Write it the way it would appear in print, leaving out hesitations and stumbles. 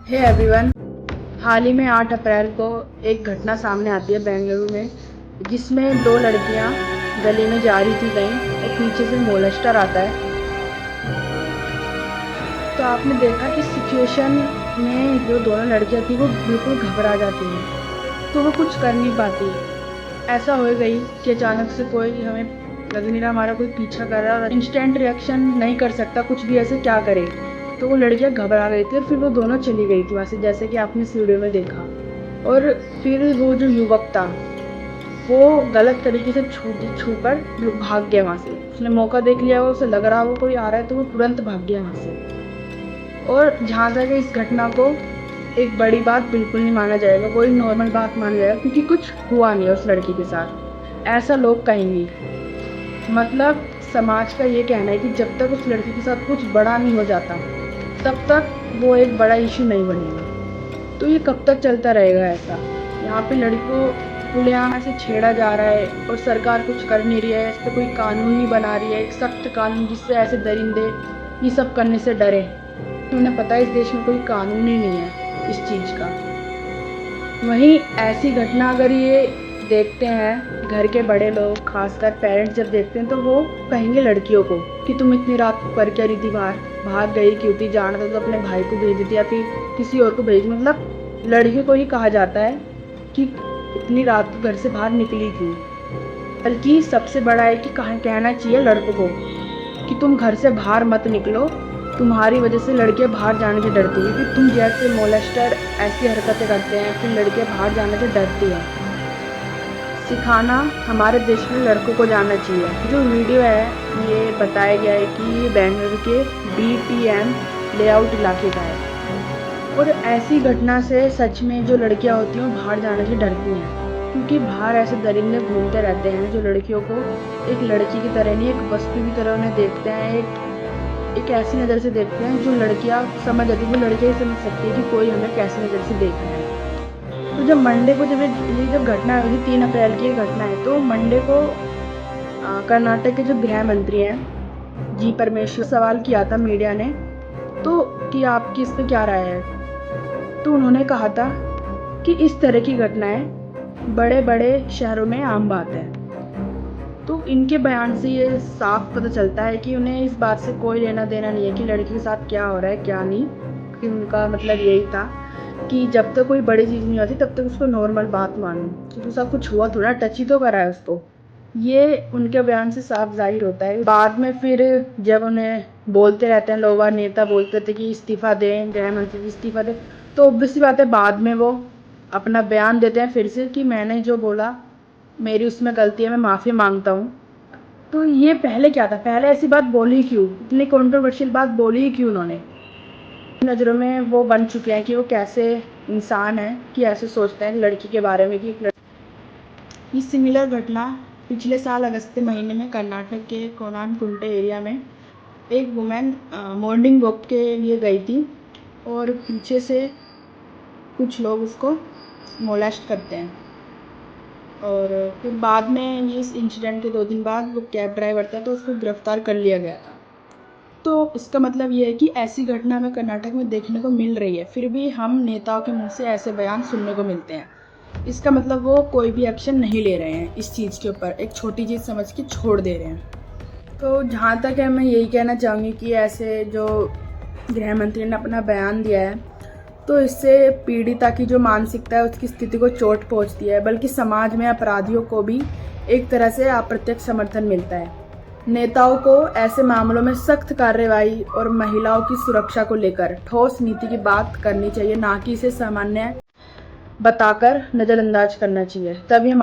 Hey everyone, हाल ही में 8 अप्रैल को एक घटना सामने आती है बेंगलुरु में, जिसमें 2 लड़कियां गली में जा रही थी कहीं और पीछे से मोलेस्टर आता है। तो आपने देखा कि सिचुएशन में जो दोनों लड़कियां थी वो बिल्कुल घबरा जाती हैं, तो वो कुछ कर नहीं पाती। ऐसा हो गई कि अचानक से कोई हमें लग नहीं रहा हमारा कोई पीछा कर रहा है और इंस्टेंट रिएक्शन नहीं कर सकता, कुछ भी ऐसे क्या करे। तो वो लड़कियां घबरा गई थी और फिर वो दोनों चली गई थी वहाँ से, जैसे कि आपने इस वीडियो में देखा। और फिर वो जो युवक था वो गलत तरीके से छूकर भाग गया वहाँ से। उसने मौका देख लिया, वो उसे लग रहा वो कोई आ रहा है तो वो तुरंत भाग गया वहाँ से। और जहाँ तक इस घटना को एक बड़ी बात बिल्कुल नहीं माना जाएगा, कोई नॉर्मल बात माना जाएगा, क्योंकि कुछ हुआ नहीं उस लड़की के साथ, ऐसा लोग कहेंगे। मतलब समाज का ये कहना है कि जब तक उस लड़की के साथ कुछ बड़ा नहीं हो जाता तब तक वो एक बड़ा इशू नहीं बनेगा। तो ये कब तक चलता रहेगा ऐसा? यहाँ पे लड़की को खुलेआम ऐसे छेड़ा जा रहा है और सरकार कुछ कर नहीं रही है, इस पर कोई कानून नहीं बना रही है, एक सख्त कानून जिससे ऐसे दरिंदे ये सब करने से डरे। उन्हें पता है इस देश में कोई कानून ही नहीं है इस चीज़ का। वहीं ऐसी घटना अगर ये देखते हैं घर के बड़े लोग, खासकर पेरेंट्स जब देखते हैं, तो वो कहेंगे लड़कियों को कि तुम इतनी रात को कर क्या रही थी, बाहर भाग गई क्यों थी, जाना था तो अपने भाई को भेज देती या फिर किसी और को भेज। मतलब लड़कियों को ही कहा जाता है कि इतनी रात को घर से बाहर निकली क्यों। बल्कि सबसे बड़ा है कि कहना चाहिए लड़कों को कि तुम घर से बाहर मत निकलो, तुम्हारी वजह से लड़कियां बाहर जाने से डरती हैं, क्योंकि तुम जैसे मोलेस्टर ऐसी हरकतें करते हैं फिर लड़कियां बाहर जाने से डरती हैं। सिखाना हमारे देश में लड़कों को जाना चाहिए। जो वीडियो है ये बताया गया है कि ये बेंगलुरु के BTM लेआउट इलाके का है। और ऐसी घटना से सच में जो लड़कियां होती हैं वो बाहर जाने से डरती हैं, क्योंकि बाहर ऐसे दरिंदे घूमते रहते हैं जो लड़कियों को एक लड़की की तरह नहीं, एक वस्तु की तरह उन्हें देखते हैं, एक ऐसी नज़र से देखते हैं जो लड़कियां समझ आती है, वो लड़कियां ही समझ सकती है कि कोई हमें कैसी नज़र से देख रहा है। तो जब मंडे को जब घटना हुई थी, 3 अप्रैल की घटना है, तो मंडे को कर्नाटक के जो गृह मंत्री हैं जी परमेश्वर सवाल किया था मीडिया ने, तो कि आपकी इस पे क्या राय है। तो उन्होंने कहा था कि इस तरह की घटनाएं बड़े बड़े शहरों में आम बात है। तो इनके बयान से ये साफ पता चलता है कि उन्हें इस बात से कोई लेना देना नहीं है कि लड़की के साथ क्या हो रहा है क्या नहीं। कि उनका मतलब यही था कि जब तक कोई बड़ी चीज़ नहीं होती तब तक उसको नॉर्मल बात मानो, क्योंकि सब कुछ हुआ थोड़ा टच ही तो करा है उसको। ये उनके बयान से साफ जाहिर होता है। बाद में फिर जब उन्हें बोलते रहते हैं लोग, नेता बोलते थे कि इस्तीफ़ा दें, गृह मंत्री इस्तीफ़ा दें, तो ऑब्वियस सी बात है बाद में वो अपना बयान देते हैं फिर से कि मैंने जो बोला मेरी उसमें गलती है, मैं माफ़ी मांगता हूँ। तो ये पहले क्या था, पहले ऐसी बात बोली क्यों, इतनी कंट्रोवर्शियल बात बोली क्यों उन्होंने? नज़रों में वो बन चुके हैं कि वो कैसे इंसान है कि ऐसे सोचते हैं लड़की के बारे में कि एक लड़की। ये सिमिलर घटना पिछले साल अगस्त के महीने में कर्नाटक के कोनानकुंटे एरिया में एक वुमेन मॉर्निंग वॉक के लिए गई थी और पीछे से कुछ लोग उसको मोलेस्ट करते हैं। और फिर बाद में इस इंसिडेंट के 2 दिन बाद वो कैब ड्राइवर था तो उसको गिरफ्तार कर लिया गया था। तो इसका मतलब ये है कि ऐसी घटना हमें कर्नाटक में देखने को मिल रही है, फिर भी हम नेताओं के मुंह से ऐसे बयान सुनने को मिलते हैं। इसका मतलब वो कोई भी एक्शन नहीं ले रहे हैं इस चीज़ के ऊपर, एक छोटी चीज़ समझ के छोड़ दे रहे हैं। तो जहाँ तक है मैं यही कहना चाहूँगी कि ऐसे जो गृह मंत्री ने अपना बयान दिया है तो इससे पीड़िता की जो मानसिकता है उसकी स्थिति को चोट पहुँचती है, बल्कि समाज में अपराधियों को भी एक तरह से अप्रत्यक्ष समर्थन मिलता है। नेताओं को ऐसे मामलों में सख्त कार्रवाई और महिलाओं की सुरक्षा को लेकर ठोस नीति की बात करनी चाहिए, ना कि इसे सामान्य बताकर नज़रअंदाज करना चाहिए। तभी हम